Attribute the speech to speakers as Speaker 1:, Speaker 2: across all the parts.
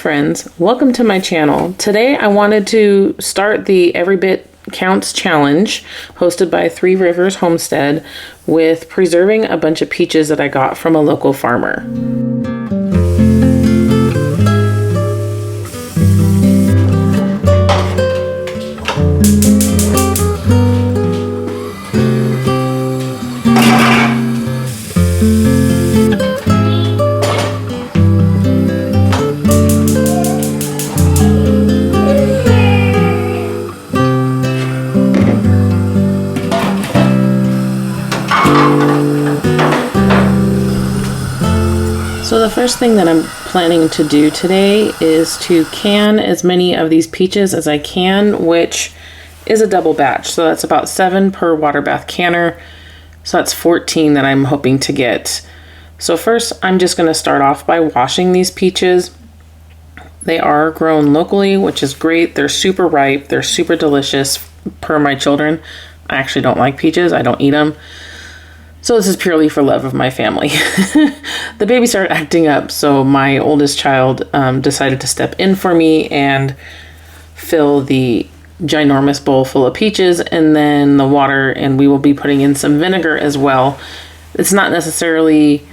Speaker 1: friends, welcome to my channel. Today I wanted to start the Every Bit Counts challenge hosted by Three Rivers Homestead with preserving a bunch of peaches that I got from a local farmer. So the first thing that I'm planning to do today is to can as many of these peaches as I can, which is a double batch. So that's about 7 per water bath canner. So that's 14 that I'm hoping to get. So first, I'm just going to start off by washing these peaches. They are grown locally, which is great. They're super ripe. They're super delicious per my children. I actually don't like peaches. I don't eat them. So this is purely for love of my family. The baby started acting up, so my oldest child decided to step in for me and fill the ginormous bowl full of peaches and then the water, and we will be putting in some vinegar as well. It's not necessarily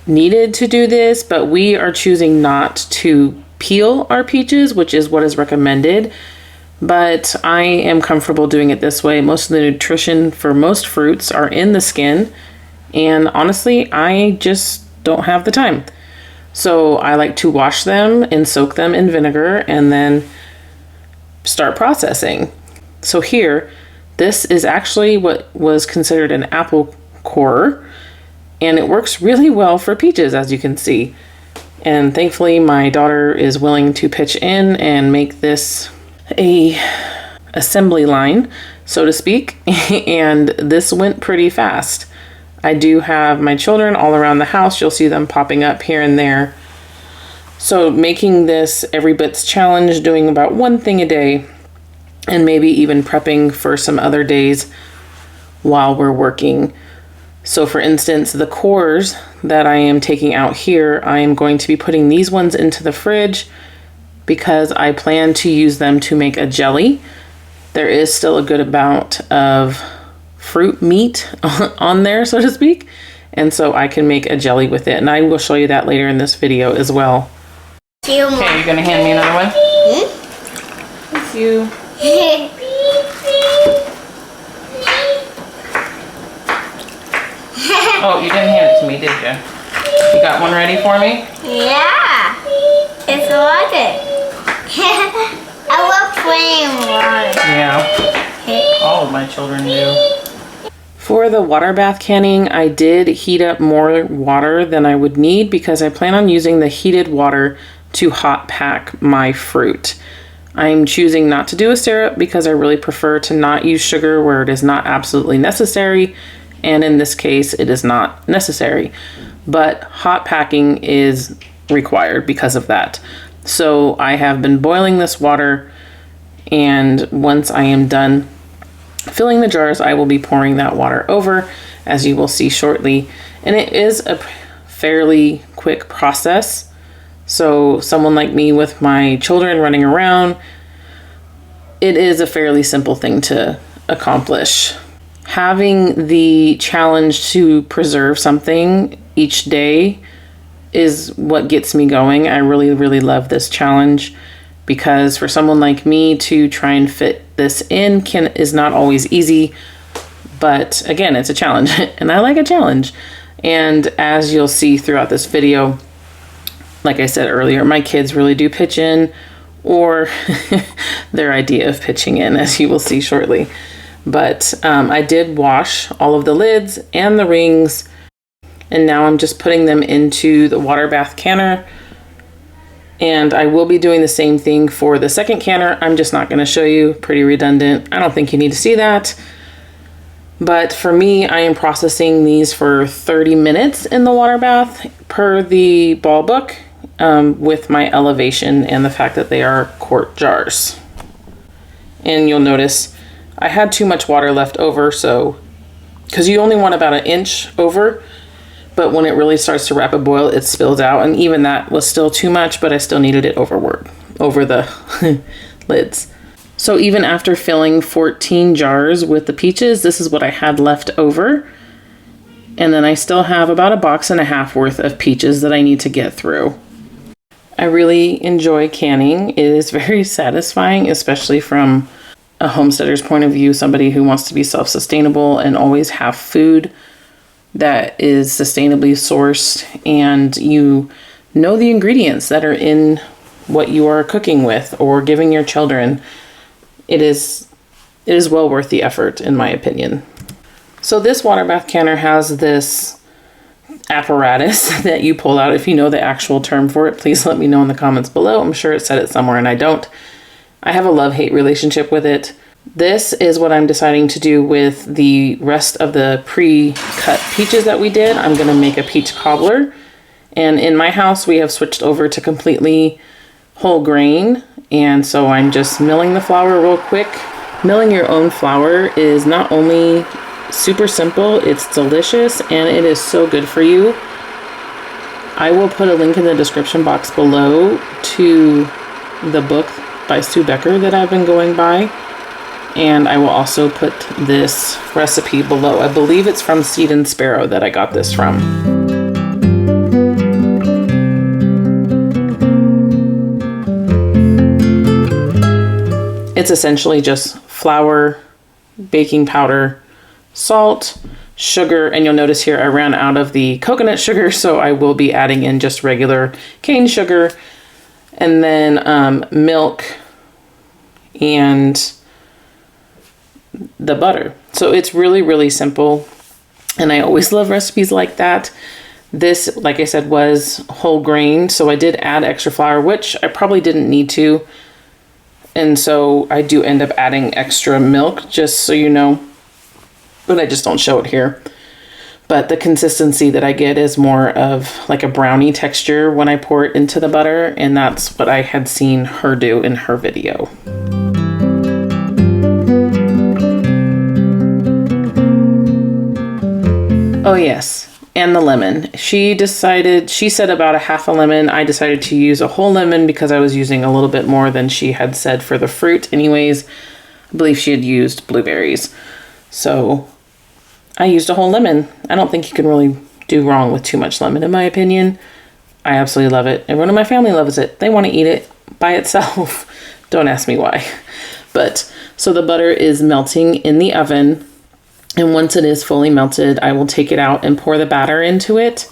Speaker 1: needed to do this, but we are choosing not to peel our peaches, which is what is recommended. But I am comfortable doing it this way. Most of the nutrition for most fruits are in the skin, and honestly, I just don't have the time. So I like to wash them and soak them in vinegar and then start processing. So here, this is actually what was considered an apple core, and it works really well for peaches, as you can see. And thankfully, my daughter is willing to pitch in and make this a assembly line, so to speak, and this went pretty fast. I do have my children all around the house. You'll see them popping up here and there. So making this Every Bits challenge, doing about one thing a day, and maybe even prepping for some other days while we're working. So for instance, the cores that I am taking out here, I am going to be putting these ones into the fridge because I plan to use them to make a jelly. There is still a good amount of fruit meat on there, so to speak, and so I can make a jelly with it, and I will show you that later in this video as well. Okay, you're gonna hand me another one? Thank you. Oh, you didn't hand it to me, did you? You got one ready for me?
Speaker 2: Yeah, it's water. I love playing water.
Speaker 1: Yeah, all of my children do. For the water bath canning, I did heat up more water than I would need because I plan on using the heated water to hot pack my fruit. I'm choosing not to do a syrup because I really prefer to not use sugar where it is not absolutely necessary, and in this case it is not necessary, but hot packing is required because of that. So I have been boiling this water, and once I am done filling the jars, I will be pouring that water over, as you will see shortly. And it is a fairly quick process. So someone like me with my children running around, it is a fairly simple thing to accomplish. Having the challenge to preserve something each day is what gets me going. I really, really love this challenge because for someone like me to try and fit this in is not always easy, but again, it's a challenge and I like a challenge. And as you'll see throughout this video, like I said earlier, my kids really do pitch in, or their idea of pitching in, as you will see shortly. But I did wash all of the lids and the rings, and now I'm just putting them into the water bath canner. And I will be doing the same thing for the second canner. I'm just not going to show you. Pretty redundant. I don't think you need to see that. But for me, I am processing these for 30 minutes in the water bath per the ball book, with my elevation and the fact that they are quart jars. And you'll notice I had too much water left over, so because you only want about 1 inch over but when it really starts to rapid boil, it spills out, and even that was still too much, but I still needed it over the lids. So even after filling 14 jars with the peaches, this is what I had left over. And then I still have about 1.5 boxes worth of peaches that I need to get through. I really enjoy canning. It is very satisfying, especially from a homesteader's point of view, somebody who wants to be self-sustainable and always have food that is sustainably sourced, and you know the ingredients that are in what you are cooking with or giving your children. It is well worth the effort, in my opinion. So this water bath canner has this apparatus that you pull out. If you know the actual term for it, please let me know in the comments below. I'm sure it said it somewhere and I don't. I have a love-hate relationship with it. This is what I'm deciding to do with the rest of the pre-cut peaches that we did. I'm going to make a peach cobbler. And in my house, we have switched over to completely whole grain. And so I'm just milling the flour real quick. Milling your own flour is not only super simple, it's delicious, and it is so good for you. I will put a link in the description box below to the book by Sue Becker that I've been going by, and I will also put this recipe below. I believe it's from Seed and Sparrow that I got this from. It's essentially just flour, baking powder, salt, sugar, and you'll notice here I ran out of the coconut sugar, so I will be adding in just regular cane sugar, and then milk and the butter. So it's really, really simple, and I always love recipes like that. This, like I said, was whole grain, so I did add extra flour, which I probably didn't need to, and so I do end up adding extra milk, just so you know, but I just don't show it here. But the consistency that I get is more of like a brownie texture when I pour it into the butter, and that's what I had seen her do in her video. Oh yes, and the lemon. She said about 1/2 lemon. I decided to use a whole lemon because I was using a little bit more than she had said for the fruit anyways. I believe she had used blueberries. So I used a whole lemon. I don't think you can really do wrong with too much lemon, in my opinion. I absolutely love it. Everyone in my family loves it. They want to eat it by itself. Don't ask me why. But so the butter is melting in the oven. And once it is fully melted, I will take it out and pour the batter into it.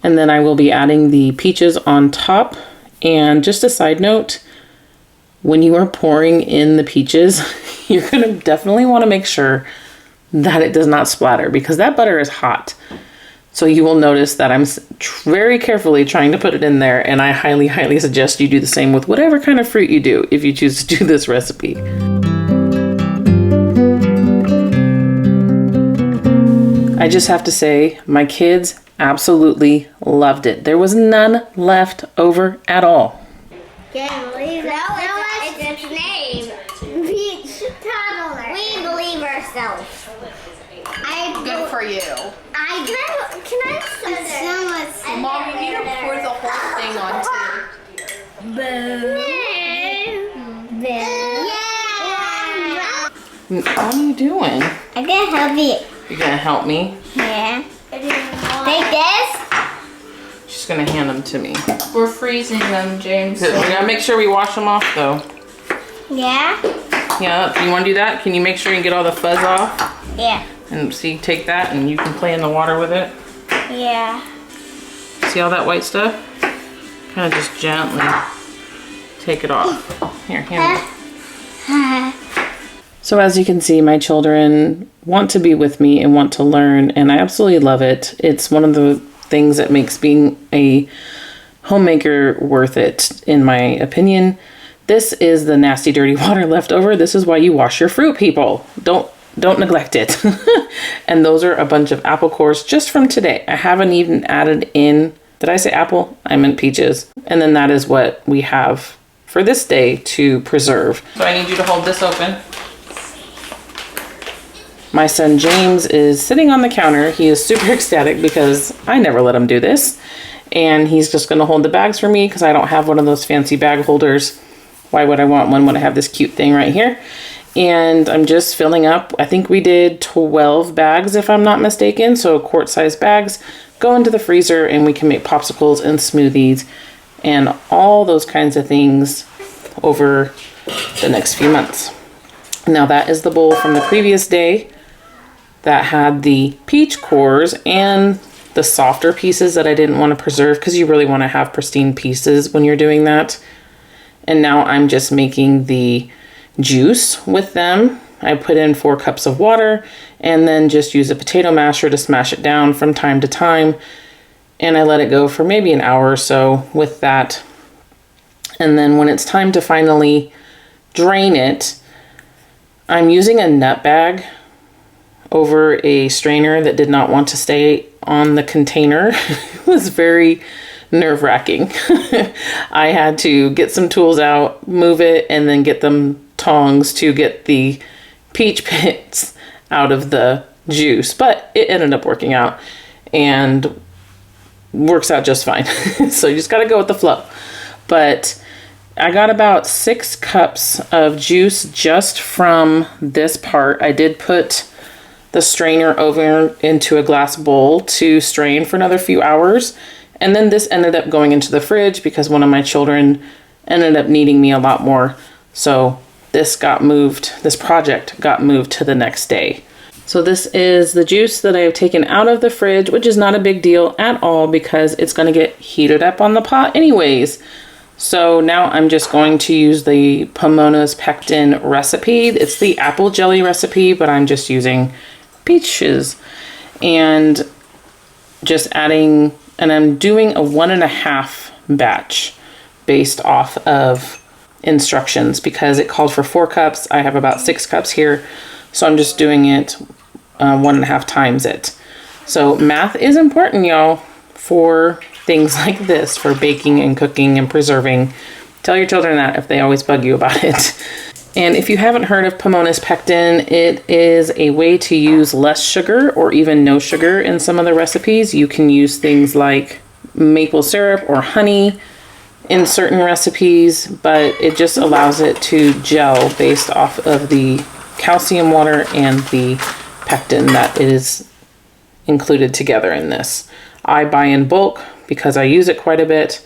Speaker 1: And then I will be adding the peaches on top. And just a side note, when you are pouring in the peaches, you're going to definitely want to make sure that it does not splatter, because that butter is hot. So you will notice that I'm very carefully trying to put it in there, and I highly, highly suggest you do the same with whatever kind of fruit you do if you choose to do this recipe. I just have to say, my kids absolutely loved it. There was none left over at all.
Speaker 2: Can't believe that. No, it's its name. Peach Cobbler. We believe ourselves.
Speaker 3: Good for you.
Speaker 2: Can I so much.
Speaker 3: Mom, you need to pour the whole thing onto.
Speaker 2: Boom. Yeah.
Speaker 1: What are you doing?
Speaker 2: I can help you.
Speaker 1: You're gonna help me?
Speaker 2: Yeah. Take this.
Speaker 1: She's gonna hand them to me.
Speaker 3: We're freezing them, James.
Speaker 1: We gotta make sure we wash them off though.
Speaker 2: Yeah.
Speaker 1: Yeah, you wanna do that? Can you make sure you get all the fuzz off?
Speaker 2: Yeah.
Speaker 1: And see, take that and you can play in the water with it.
Speaker 2: Yeah.
Speaker 1: See all that white stuff? Kind of just gently take it off. Here, hand it. So as you can see, my children want to be with me and want to learn, and I absolutely love it. It's one of the things that makes being a homemaker worth it, in my opinion. This is the nasty, dirty water left over. This is why you wash your fruit, people. Don't neglect it. And those are a bunch of apple cores just from today. I haven't even added in, did I say apple? I meant peaches. And then that is what we have for this day to preserve. So I need you to hold this open. My son James is sitting on the counter. He is super ecstatic because I never let him do this. And he's just going to hold the bags for me because I don't have one of those fancy bag holders. Why would I want one when I have this cute thing right here? And I'm just filling up. I think we did 12 bags if I'm not mistaken. So quart-sized bags go into the freezer and we can make popsicles and smoothies and all those kinds of things over the next few months. Now that is the bowl from the previous day that had the peach cores and the softer pieces that I didn't want to preserve because you really want to have pristine pieces when you're doing that. And now I'm just making the juice with them. I put in 4 cups of water and then just use a potato masher to smash it down from time to time. And I let it go for maybe an hour or so with that. And then when it's time to finally drain it, I'm using a nut bag over a strainer that did not want to stay on the container. It was very nerve-wracking. I had to get some tools out, move it, and then get them tongs to get the peach pits out of the juice. But it ended up working out and works out just fine. So you just got to go with the flow. But I got about 6 cups of juice just from this part. I did put the strainer over into a glass bowl to strain for another few hours. And then this ended up going into the fridge because one of my children ended up needing me a lot more. So this project got moved to the next day. So this is the juice that I have taken out of the fridge, which is not a big deal at all because it's going to get heated up on the pot anyways. So now I'm just going to use the Pomona's Pectin recipe. It's the apple jelly recipe, but I'm just using peaches and just adding, and I'm doing a 1.5 batch based off of instructions because it called for 4 cups. I have about 6 cups here. So I'm just doing it 1.5 times it. So math is important, y'all, for things like this, for baking and cooking and preserving. Tell your children that if they always bug you about it. And if you haven't heard of Pomona's Pectin, it is a way to use less sugar or even no sugar in some of the recipes. You can use things like maple syrup or honey in certain recipes, but it just allows it to gel based off of the calcium water and the pectin that is included together in this. I buy in bulk because I use it quite a bit.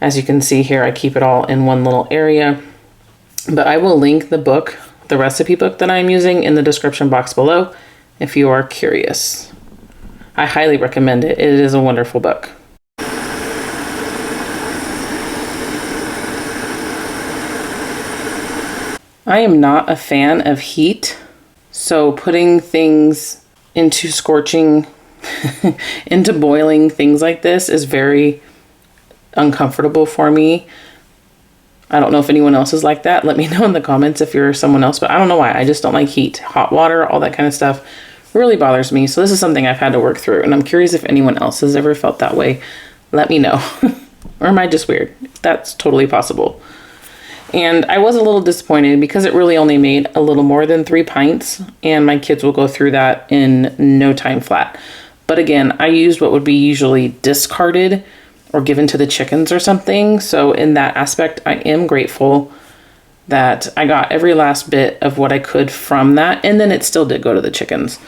Speaker 1: As you can see here, I keep it all in one little area. But I will link the book, the recipe book that I'm using, in the description box below if you are curious. I highly recommend it. It is a wonderful book. I am not a fan of heat, so putting things into scorching, into boiling, things like this is very uncomfortable for me. I don't know if anyone else is like that. Let me know in the comments if you're someone else, but I don't know why. I just don't like heat. Hot water, all that kind of stuff really bothers me. So this is something I've had to work through, and I'm curious if anyone else has ever felt that way. Let me know. Or am I just weird? That's totally possible. And I was a little disappointed because it really only made a little more than 3 pints, and my kids will go through that in no time flat. But again, I used what would be usually discarded or given to the chickens or something. So in that aspect, I am grateful that I got every last bit of what I could from that. And then it still did go to the chickens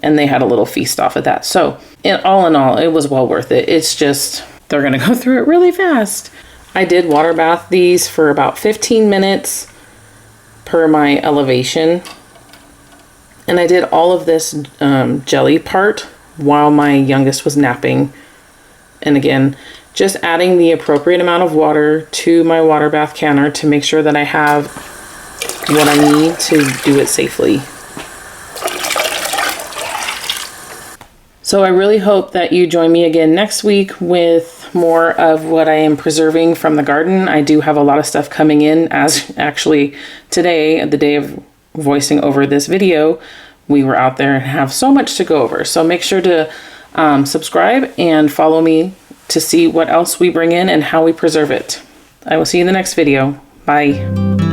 Speaker 1: and they had a little feast off of that. So all in all, it was well worth it. It's just, they're going to go through it really fast. I did water bath these for about 15 minutes per my elevation. And I did all of this jelly part while my youngest was napping. And again, just adding the appropriate amount of water to my water bath canner to make sure that I have what I need to do it safely. So I really hope that you join me again next week with more of what I am preserving from the garden. I do have a lot of stuff coming in, as actually today, the day of voicing over this video, we were out there and have so much to go over. So make sure to subscribe and follow me to see what else we bring in and how we preserve it. I will see you in the next video. Bye.